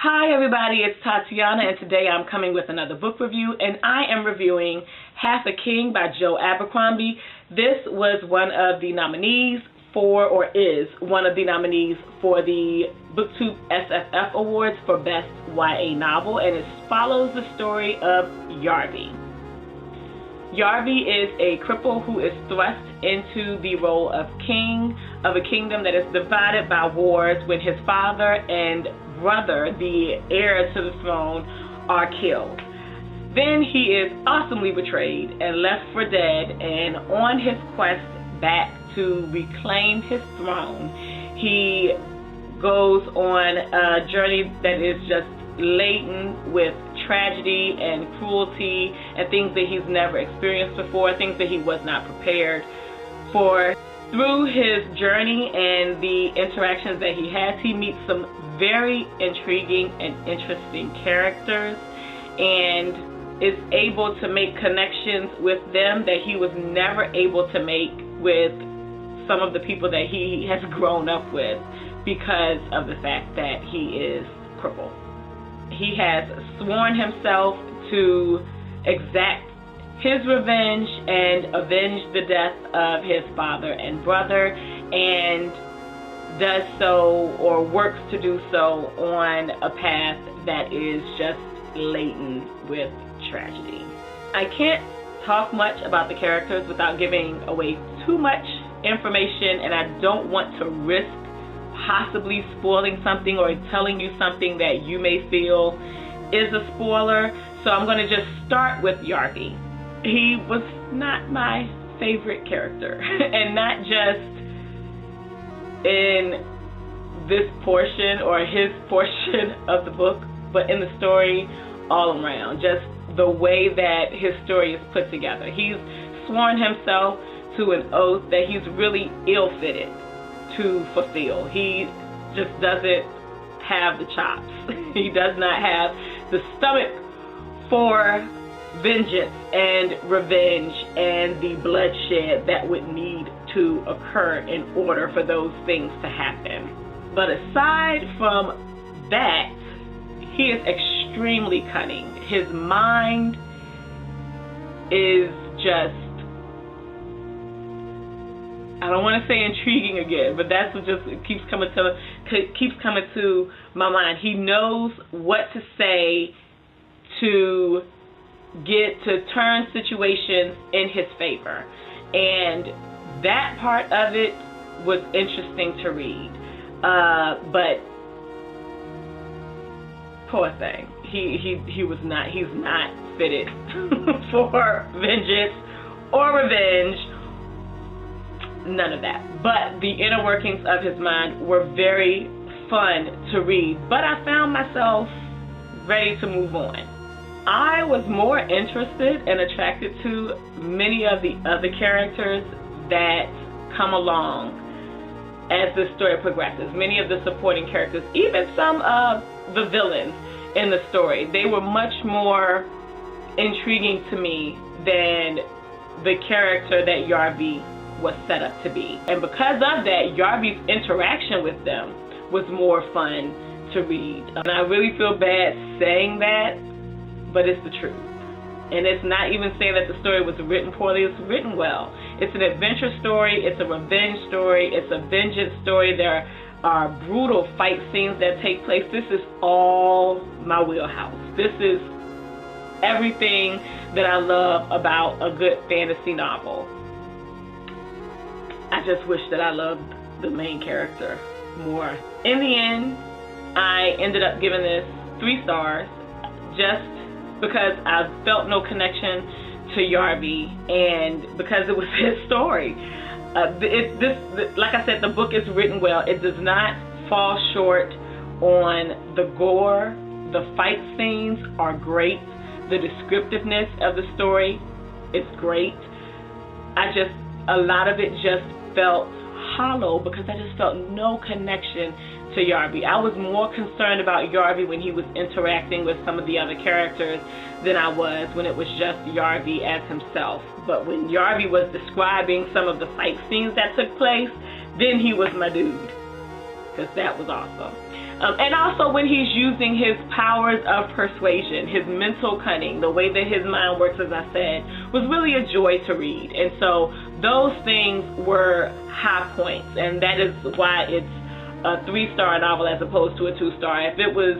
Hi everybody, it's Tatiana, and today I'm coming with another book review, and I am reviewing Half a King by Joe Abercrombie. This was one of the nominees is one of the nominees for the BookTube SFF Awards for Best YA Novel, and it follows the story of Yarvie. Yarvie is a cripple who is thrust into the role of king of a kingdom that is divided by wars when his father and brother, the heir to the throne, are killed. Then he is awesomely betrayed and left for dead, and on his quest back to reclaim his throne, he goes on a journey that is just laden with tragedy and cruelty and things that he's never experienced before, things that he was not prepared for. Through his journey and the interactions that he has, he meets some very intriguing and interesting characters and is able to make connections with them that he was never able to make with some of the people that he has grown up with because of the fact that he is crippled. He has sworn himself to exact his revenge and avenge the death of his father and brother, and does so or works to do so on a path that is just laden with tragedy. I can't talk much about the characters without giving away too much information, and I don't want to risk possibly spoiling something or telling you something that you may feel is a spoiler. So I'm going to just start with Yarvie. He was not my favorite character, and not just in this portion or his portion of the book, but in the story all around. Just the way that his story is put together. He's sworn himself to an oath that he's really ill-fitted to fulfill. He just doesn't have the chops. He does not have the stomach for vengeance and revenge and the bloodshed that would need to occur in order for those things to happen. But aside from that, he is extremely cunning. His mind is just, I don't want to say intriguing again, but that's what just keeps coming to my mind. He knows what to say to turn situations in his favor, and that part of it was interesting to read. But poor thing, he's not fitted for vengeance or revenge. None of that. But the inner workings of his mind were very fun to read. But I found myself ready to move on. I was more interested and attracted to many of the other characters that come along as the story progresses. Many of the supporting characters, even some of the villains in the story, they were much more intriguing to me than the character that Yarvie was set up to be. And because of that, Yarvie's interaction with them was more fun to read. And I really feel bad saying that, but it's the truth. And it's not even saying that the story was written poorly, it's written well. It's an adventure story, it's a revenge story, it's a vengeance story. There are brutal fight scenes that take place. This is all my wheelhouse. This is everything that I love about a good fantasy novel. I just wish that I loved the main character more. In the end, I ended up giving this 3 stars just because I felt no connection to Yarvie and because it was his story. Like I said, the book is written well. It does not fall short on the gore. The fight scenes are great. The descriptiveness of the story is great. A lot of it just felt hollow because I just felt no connection to Yarvie. I was more concerned about Yarvie when he was interacting with some of the other characters than I was when it was just Yarvie as himself. But when Yarvie was describing some of the fight scenes that took place, then he was my dude, because that was awesome. And also when he's using his powers of persuasion, his mental cunning, the way that his mind works, as I said, was really a joy to read. And so those things were high points, and that is why it's a 3-star novel as opposed to a 2-star. If it was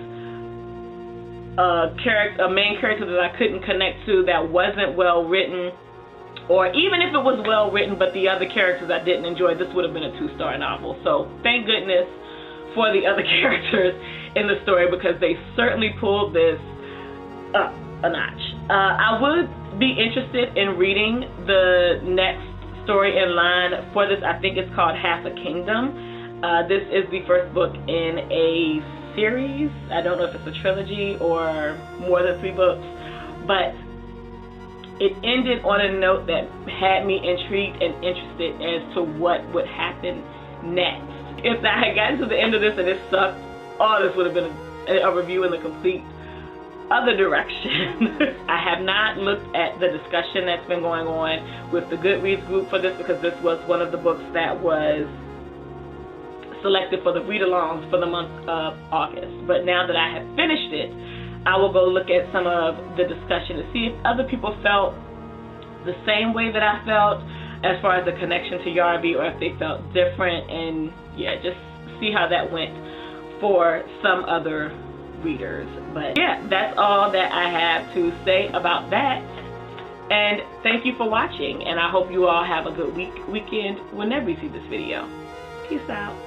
a main character that I couldn't connect to, that wasn't well written, or even if it was well written but the other characters I didn't enjoy, this would have been a 2-star novel. So thank goodness for the other characters in the story, because they certainly pulled this up a notch. I would be interested in reading the next story in line for this. I think it's called Half a Kingdom. This is the first book in a series. I don't know if it's a trilogy or more than 3 books, but it ended on a note that had me intrigued and interested as to what would happen next. If I had gotten to the end of this and it sucked, this would have been a review in the complete other direction. I have not looked at the discussion that's been going on with the Goodreads group for this, because this was one of the books that was selected for the read-alongs for the month of August. But now that I have finished it, I will go look at some of the discussion to see if other people felt the same way that I felt as far as the connection to Yarby, or if they felt different, and yeah, just see how that went for some other readers. But yeah, that's all that I have to say about that. And thank you for watching, and I hope you all have a good weekend whenever you see this video. Peace out.